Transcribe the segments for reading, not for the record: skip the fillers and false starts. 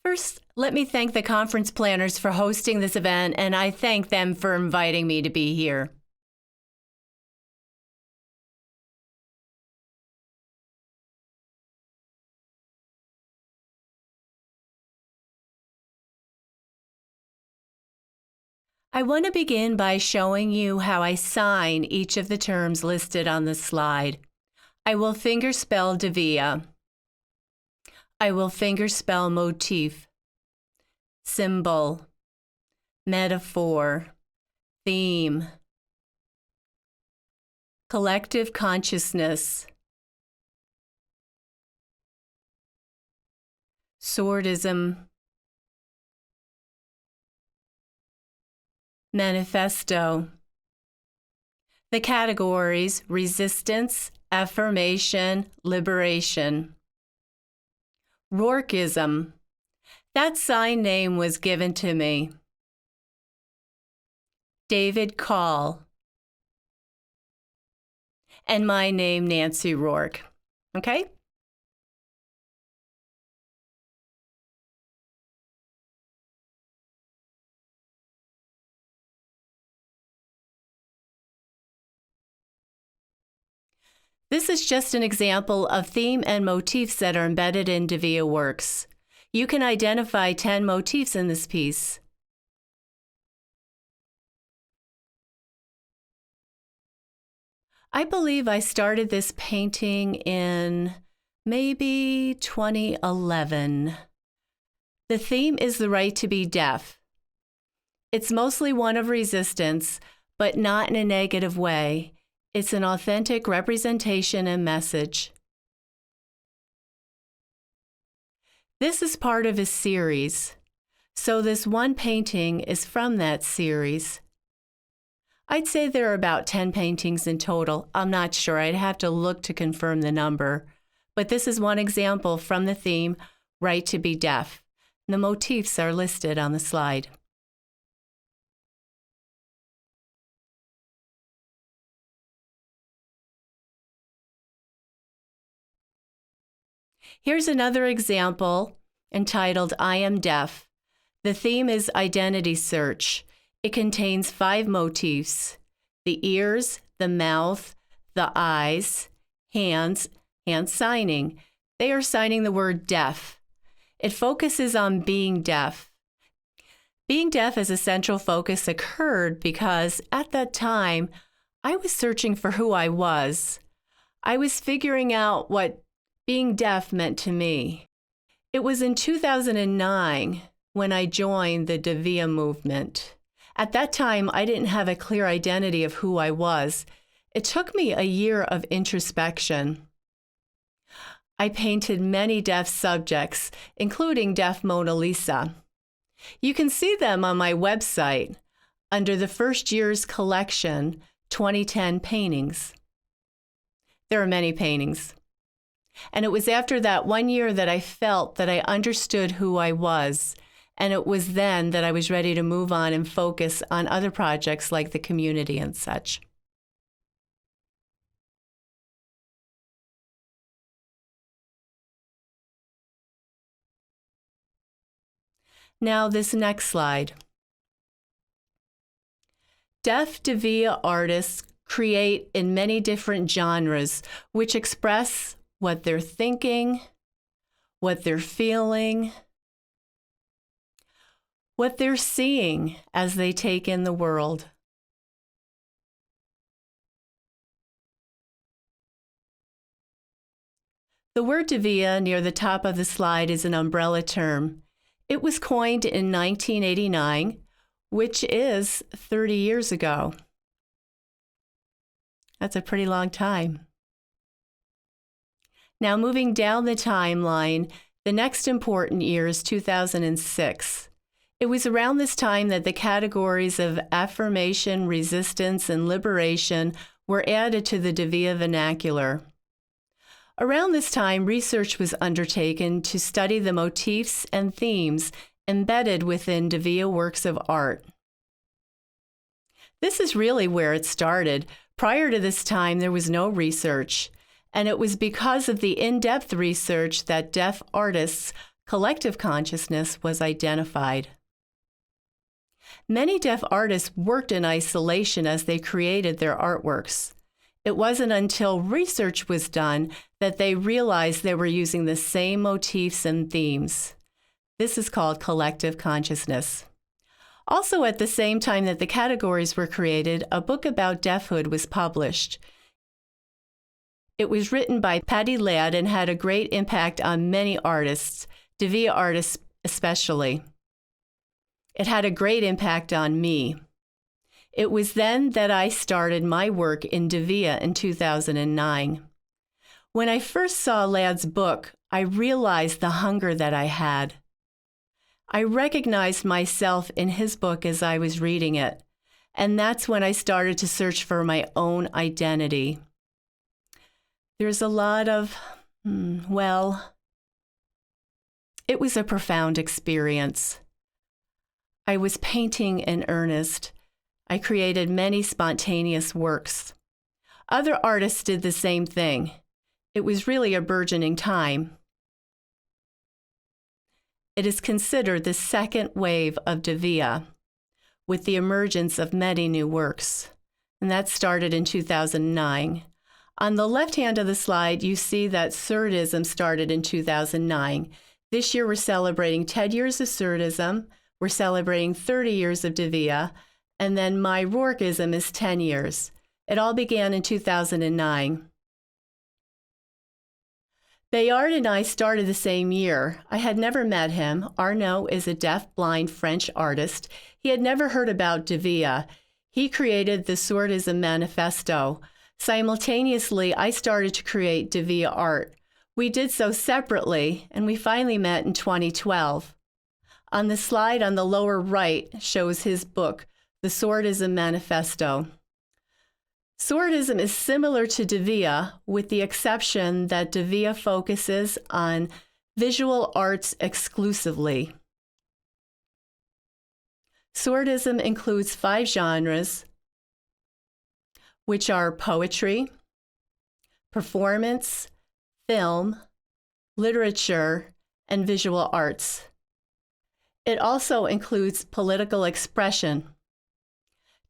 First, let me thank the conference planners for hosting this event, and I thank them for inviting me to be here. I want to begin by showing you how I sign each of the terms listed on the slide. I will fingerspell Devia. I will fingerspell motif, symbol, metaphor, theme, collective consciousness, Swordism, manifesto. The categories: resistance, affirmation, liberation. Rourkeism. That sign name was given to me. David Call. And my name, Nancy Rourke. Okay? This is just an example of theme and motifs that are embedded in Devia works. You can identify 10 motifs in this piece. I believe I started this painting in maybe 2011. The theme is the right to be deaf. It's mostly one of resistance, but not in a negative way. It's an authentic representation and message. This is part of a series, so this one painting is from that series. I'd say there are about 10 paintings in total. I'm not sure. I'd have to look to confirm the number. But this is one example from the theme, Right to be Deaf. The motifs are listed on the slide. Here's another example entitled I Am Deaf. The theme is identity search. It contains 5 motifs: the ears, the mouth, the eyes, hands signing. They are signing the word deaf. It focuses on being deaf. Being deaf as a central focus occurred because at that time, I was searching for who I was. I was figuring out what being deaf meant to me. It was in 2009 when I joined the Devia movement. At that time, I didn't have a clear identity of who I was. It took me a year of introspection. I painted many deaf subjects, including deaf Mona Lisa. You can see them on my website under the first year's collection, 2010 paintings. There are many paintings. And it was after that 1 year that I felt that I understood who I was. And it was then that I was ready to move on and focus on other projects like the community and such. Now this next slide. Deaf Devia artists create in many different genres, which express what they're thinking, what they're feeling, what they're seeing as they take in the world. The word Devia near the top of the slide is an umbrella term. It was coined in 1989, which is 30 years ago. That's a pretty long time. Now moving down the timeline, the next important year is 2006. It was around this time that the categories of affirmation, resistance, and liberation were added to the Devia vernacular. Around this time, research was undertaken to study the motifs and themes embedded within Devia works of art. This is really where it started. Prior to this time, there was no research, and it was because of the in-depth research that deaf artists collective consciousness was identified. Many deaf artists worked in isolation as they created their artworks. It wasn't until research was done that they realized they were using the same motifs and themes. This is called collective consciousness. Also, at the same time that the categories were created, a book about deafhood was published. It was written by Patty Ladd and had a great impact on many artists, Devia artists especially. It had a great impact on me. It was then that I started my work in Devia in 2009. When I first saw Ladd's book, I realized the hunger that I had. I recognized myself in his book as I was reading it, and that's when I started to search for my own identity. There's a lot of, it was a profound experience. I was painting in earnest. I created many spontaneous works. Other artists did the same thing. It was really a burgeoning time. It is considered the second wave of Devia, with the emergence of many new works, and that started in 2009. On the left hand of the slide, you see that Swordism started in 2009. This year we're celebrating 10 years of Swordism, we're celebrating 30 years of Devia, and then my Rourkeism is 10 years. It all began in 2009. Bayard and I started the same year. I had never met him. Arnaud is a deaf-blind French artist. He had never heard about Devia. He created the Swordism Manifesto. Simultaneously, I started to create Devia art. We did so separately, and we finally met in 2012. On the slide on the lower right shows his book, The Swordism Manifesto. Swordism is similar to Devia, with the exception that Devia focuses on visual arts exclusively. Swordism includes 5 genres, which are poetry, performance, film, literature, and visual arts. It also includes political expression.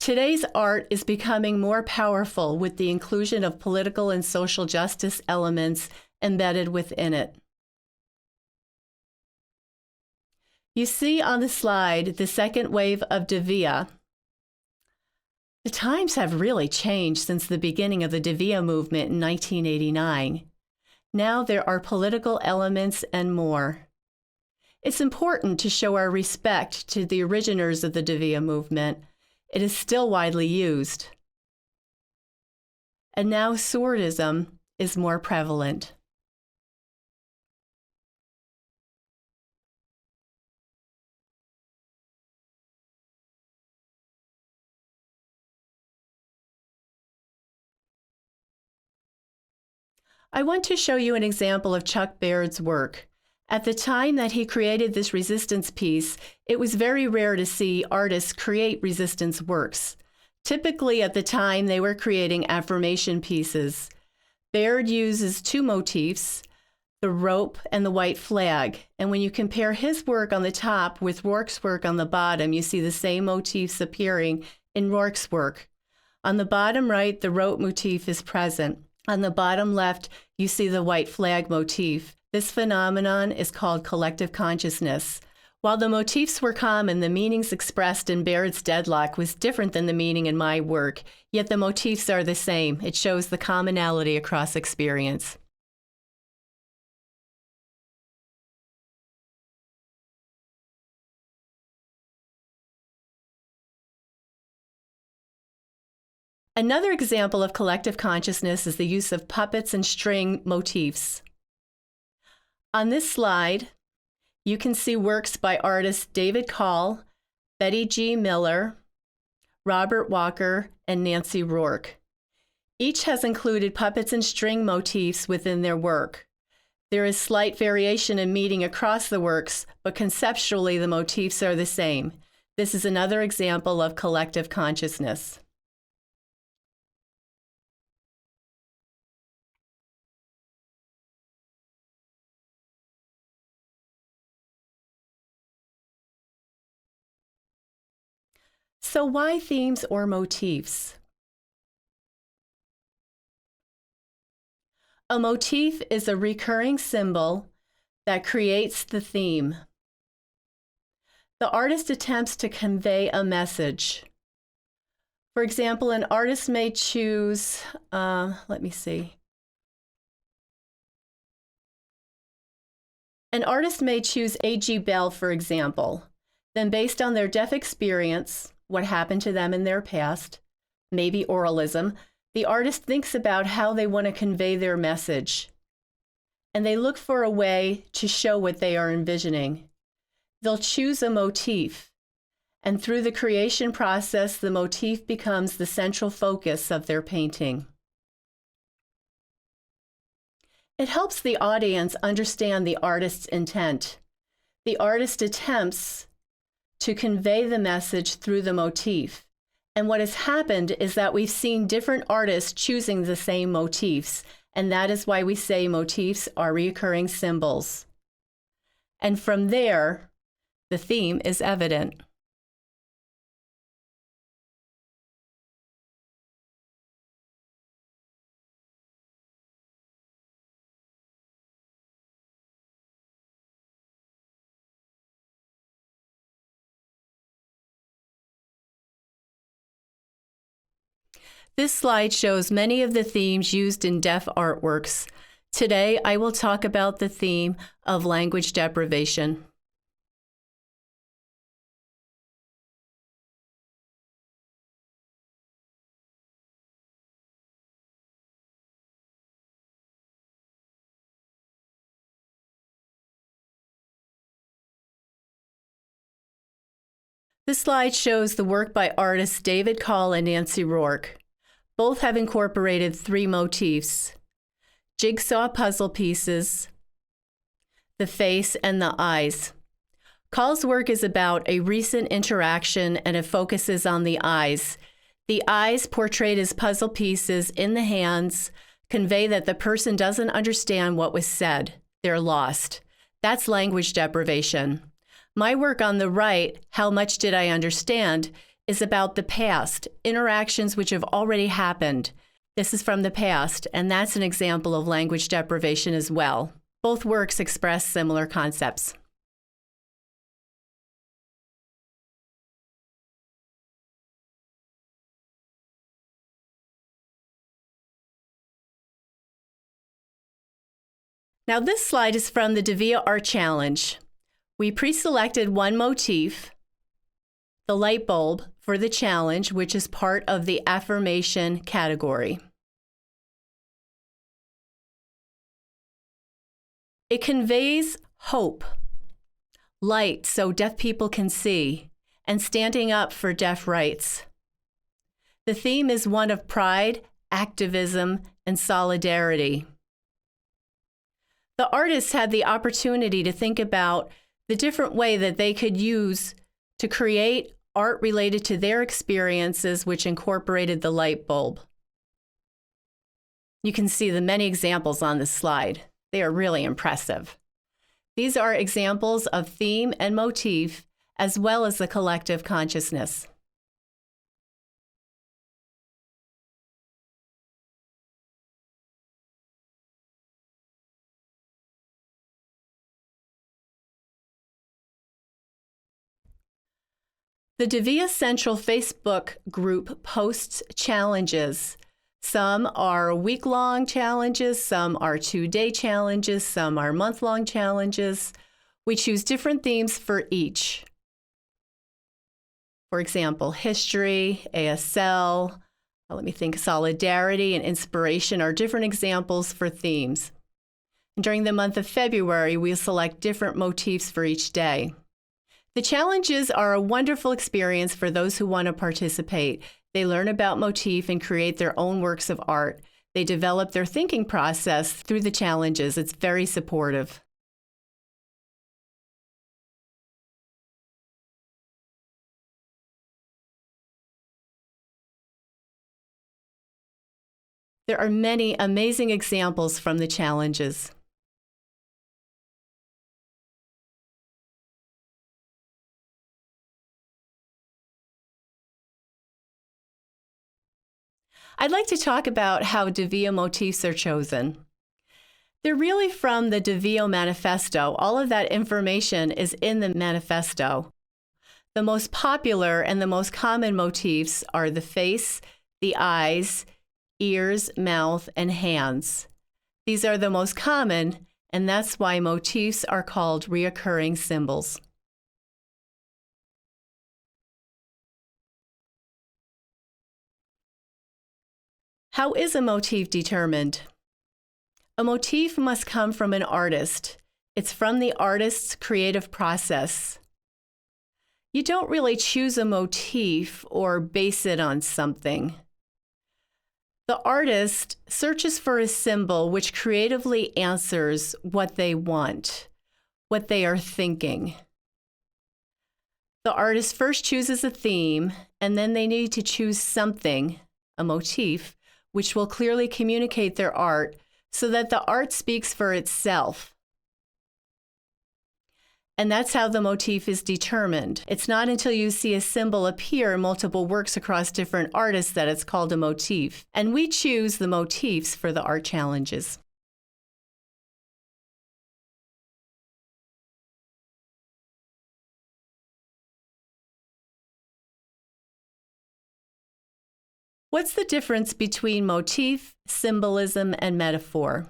Today's art is becoming more powerful with the inclusion of political and social justice elements embedded within it. You see on the slide the second wave of Devia. The times have really changed since the beginning of the Devia movement in 1989. Now there are political elements and more. It's important to show our respect to the originators of the Devia movement. It is still widely used. And now Swordism is more prevalent. I want to show you an example of Chuck Baird's work. At the time that he created this resistance piece, it was very rare to see artists create resistance works. Typically at the time, they were creating affirmation pieces. Baird uses 2 motifs, the rope and the white flag. And when you compare his work on the top with Rourke's work on the bottom, you see the same motifs appearing in Rourke's work. On the bottom right, the rope motif is present. On the bottom left, you see the white flag motif. This phenomenon is called collective consciousness. While the motifs were common, the meanings expressed in Baird's deadlock was different than the meaning in my work, yet the motifs are the same. It shows the commonality across experience. Another example of collective consciousness is the use of puppets and string motifs. On this slide, you can see works by artists David Call, Betty G. Miller, Robert Walker, and Nancy Rourke. Each has included puppets and string motifs within their work. There is slight variation in meaning across the works, but conceptually the motifs are the same. This is another example of collective consciousness. So why themes or motifs? A motif is a recurring symbol that creates the theme. The artist attempts to convey a message. For example, an artist may choose, An artist may choose A.G. Bell, for example. Then based on their deaf experience, what happened to them in their past, maybe oralism, the artist thinks about how they want to convey their message. And they look for a way to show what they are envisioning. They'll choose a motif. And through the creation process, the motif becomes the central focus of their painting. It helps the audience understand the artist's intent. The artist attempts to convey the message through the motif. And what has happened is that we've seen different artists choosing the same motifs, and that is why we say motifs are recurring symbols. And from there, the theme is evident. This slide shows many of the themes used in deaf artworks. Today, I will talk about the theme of language deprivation. This slide shows the work by artists David Call and Nancy Rourke. Both have incorporated 3 motifs: jigsaw puzzle pieces, the face, and the eyes. Call's work is about a recent interaction, and it focuses on the eyes. The eyes, portrayed as puzzle pieces in the hands, convey that the person doesn't understand what was said. They're lost. That's language deprivation. My work on the right, How Much Did I Understand?, is about the past, interactions which have already happened. This is from the past, and that's an example of language deprivation as well. Both works express similar concepts. Now this slide is from the Devia Art Challenge. We pre-selected one motif, the light bulb, for the challenge, which is part of the affirmation category. It conveys hope, light so deaf people can see, and standing up for deaf rights. The theme is one of pride, activism, and solidarity. The artists had the opportunity to think about the different way that they could use to create art related to their experiences, which incorporated the light bulb. You can see the many examples on this slide. They are really impressive. These are examples of theme and motif, as well as the collective consciousness. The Devia Central Facebook group posts challenges. Some are week-long challenges, some are 2-day challenges, some are month-long challenges. We choose different themes for each. For example, history, ASL, solidarity, and inspiration are different examples for themes. And during the month of February, we'll select different motifs for each day. The challenges are a wonderful experience for those who want to participate. They learn about motif and create their own works of art. They develop their thinking process through the challenges. It's very supportive. There are many amazing examples from the challenges. I'd like to talk about how DeVia motifs are chosen. They're really from the DeVia Manifesto. All of that information is in the manifesto. The most popular and the most common motifs are the face, the eyes, ears, mouth, and hands. These are the most common, and that's why motifs are called reoccurring symbols. How is a motif determined? A motif must come from an artist. It's from the artist's creative process. You don't really choose a motif or base it on something. The artist searches for a symbol which creatively answers what they want, what they are thinking. The artist first chooses a theme, and then they need to choose something, a motif, which will clearly communicate their art so that the art speaks for itself. And that's how the motif is determined. It's not until you see a symbol appear in multiple works across different artists that it's called a motif. And we choose the motifs for the art challenges. What's the difference between motif, symbolism, and metaphor?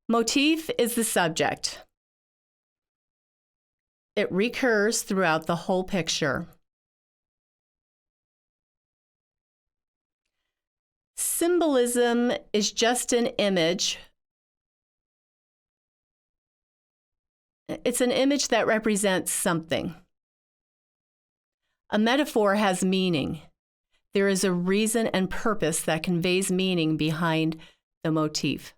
Motif is the subject. It recurs throughout the whole picture. Symbolism is just an image. It's an image that represents something. A metaphor has meaning. There is a reason and purpose that conveys meaning behind the motif.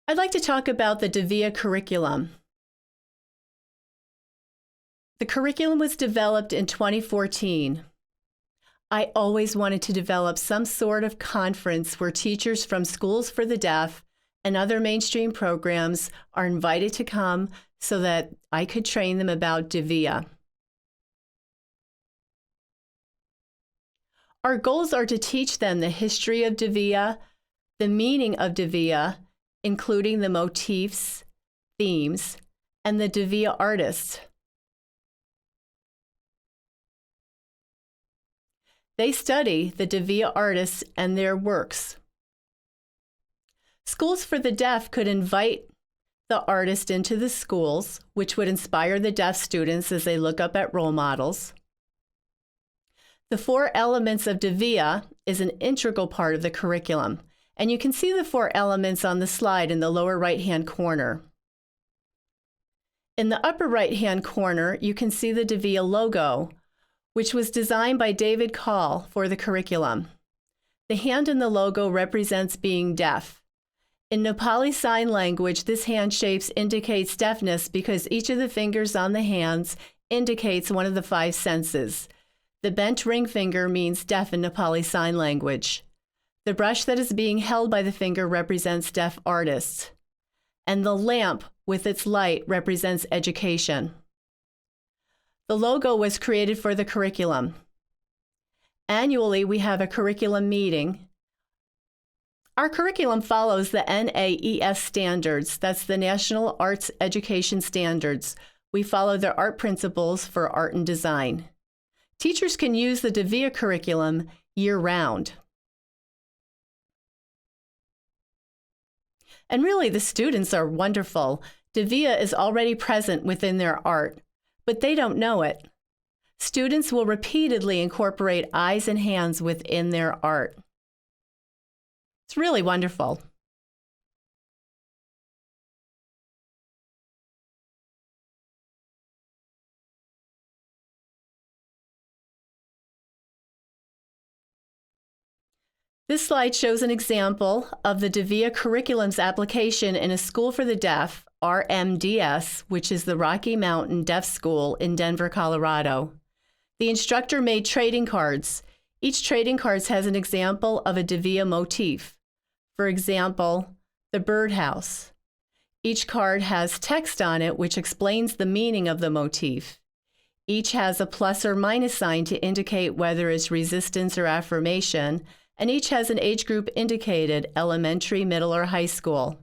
I'd like to talk about the DeVia curriculum. The curriculum was developed in 2014. I always wanted to develop some sort of conference where teachers from schools for the deaf and other mainstream programs are invited to come so that I could train them about DeVia. Our goals are to teach them the history of DeVia, the meaning of DeVia, including the motifs, themes, and the DeVia artists. They study the DeVia artists and their works. Schools for the deaf could invite the artist into the schools, which would inspire the deaf students as they look up at role models. The 4 elements of DeVia is an integral part of the curriculum, and you can see the 4 elements on the slide in the lower right-hand corner. In the upper right-hand corner, you can see the DeVia logo, which was designed by David Call for the curriculum. The hand in the logo represents being deaf. In Nepali Sign Language, this hand shape indicates deafness because each of the fingers on the hands indicates one of the 5 senses. The bent ring finger means deaf in Nepali Sign Language. The brush that is being held by the finger represents deaf artists. And the lamp with its light represents education. The logo was created for the curriculum. Annually, we have a curriculum meeting. Our curriculum follows the NAES standards. That's the National Arts Education Standards. We follow their art principles for art and design. Teachers can use the DeVia curriculum year-round. And really, the students are wonderful. DeVia is already present within their art, but they don't know it. Students will repeatedly incorporate eyes and hands within their art. It's really wonderful. This slide shows an example of the DeVia curriculum's application in a school for the deaf, RMDS, which is the Rocky Mountain Deaf School in Denver, Colorado. The instructor made trading cards. Each trading card has an example of a Devia motif. For example, the birdhouse. Each card has text on it which explains the meaning of the motif. Each has a plus or minus sign to indicate whether it's resistance or affirmation, and each has an age group indicated, elementary, middle, or high school.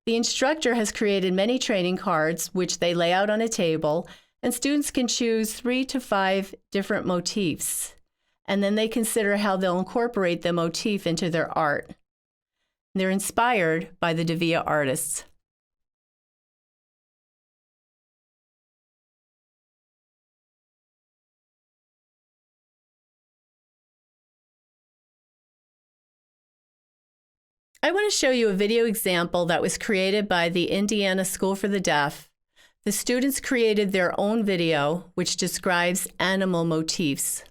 The instructor has created many trading cards which they lay out on a table, and students can choose 3 to 5 different motifs, and then they consider how they'll incorporate the motif into their art. They're inspired by the Devia artists. I want to show you a video example that was created by the Indiana School for the Deaf. The students created their own video which describes animal motifs.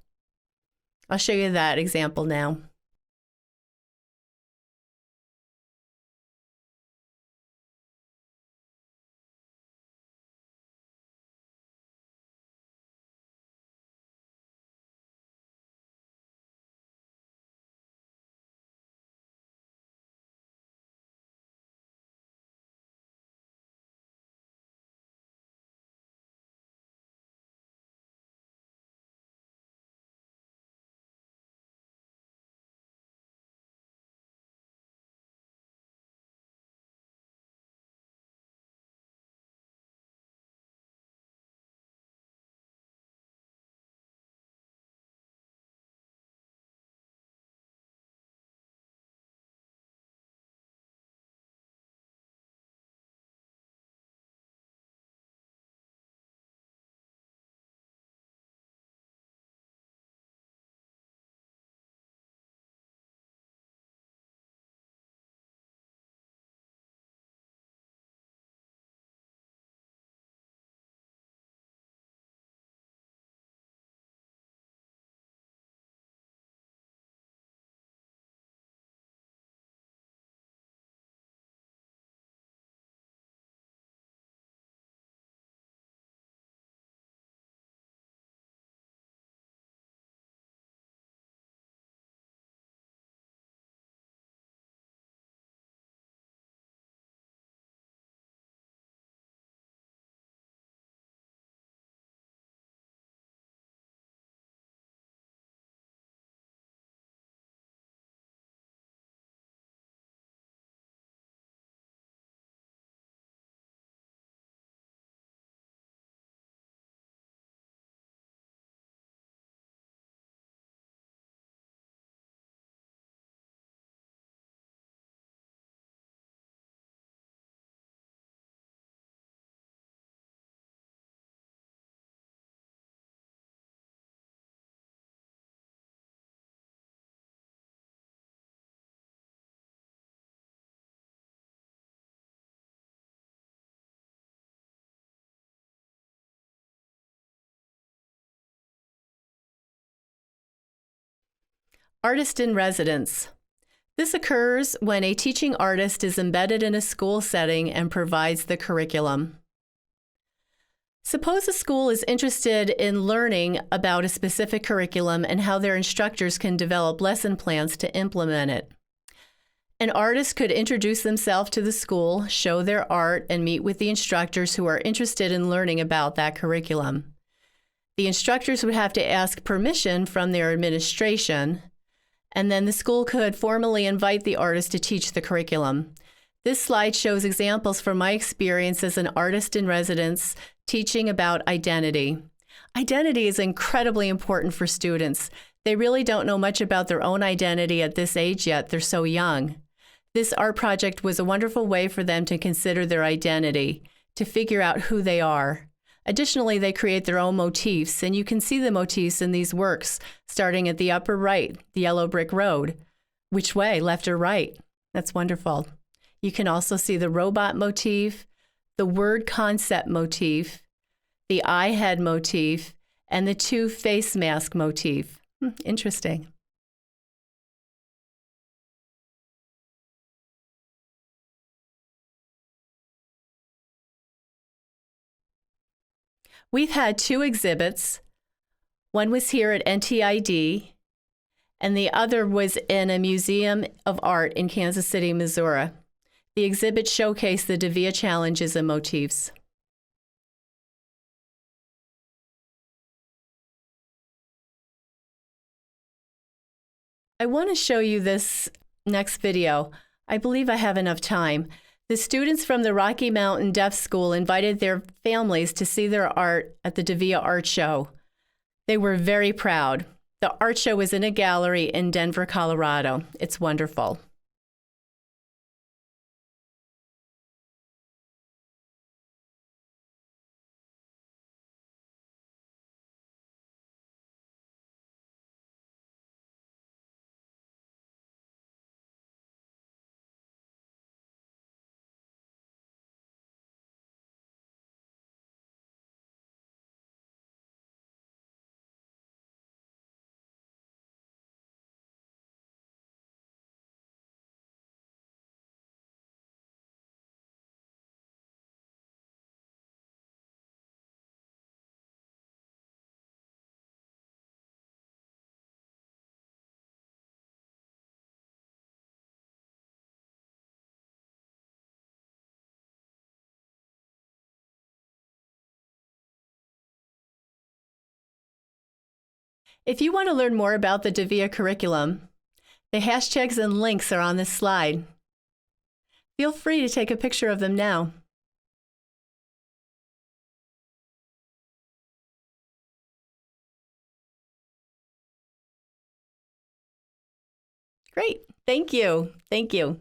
I'll show you that example now. Artist in residence. This occurs when a teaching artist is embedded in a school setting and provides the curriculum. Suppose a school is interested in learning about a specific curriculum and how their instructors can develop lesson plans to implement it. An artist could introduce themselves to the school, show their art, and meet with the instructors who are interested in learning about that curriculum. The instructors would have to ask permission from their administration, and then the school could formally invite the artist to teach the curriculum. This slide shows examples from my experience as an artist in residence teaching about identity. Identity is incredibly important for students. They really don't know much about their own identity at this age yet. They're so young. This art project was a wonderful way for them to consider their identity, to figure out who they are. Additionally, they create their own motifs, and you can see the motifs in these works, starting at the upper right, the yellow brick road. Which way, left or right? That's wonderful. You can also see the robot motif, the word concept motif, the eye head motif, and the 2 face mask motif. Interesting. We've had 2 exhibits. One was here at NTID, and the other was in a museum of art in Kansas City, Missouri. The exhibit showcased the Devia challenges and motifs. I want to show you this next video. I believe I have enough time. The students from the Rocky Mountain Deaf School invited their families to see their art at the Devia Art Show. They were very proud. The art show was in a gallery in Denver, Colorado. It's wonderful. If you want to learn more about the Devia curriculum, the hashtags and links are on this slide. Feel free to take a picture of them now. Great. Thank you. Thank you.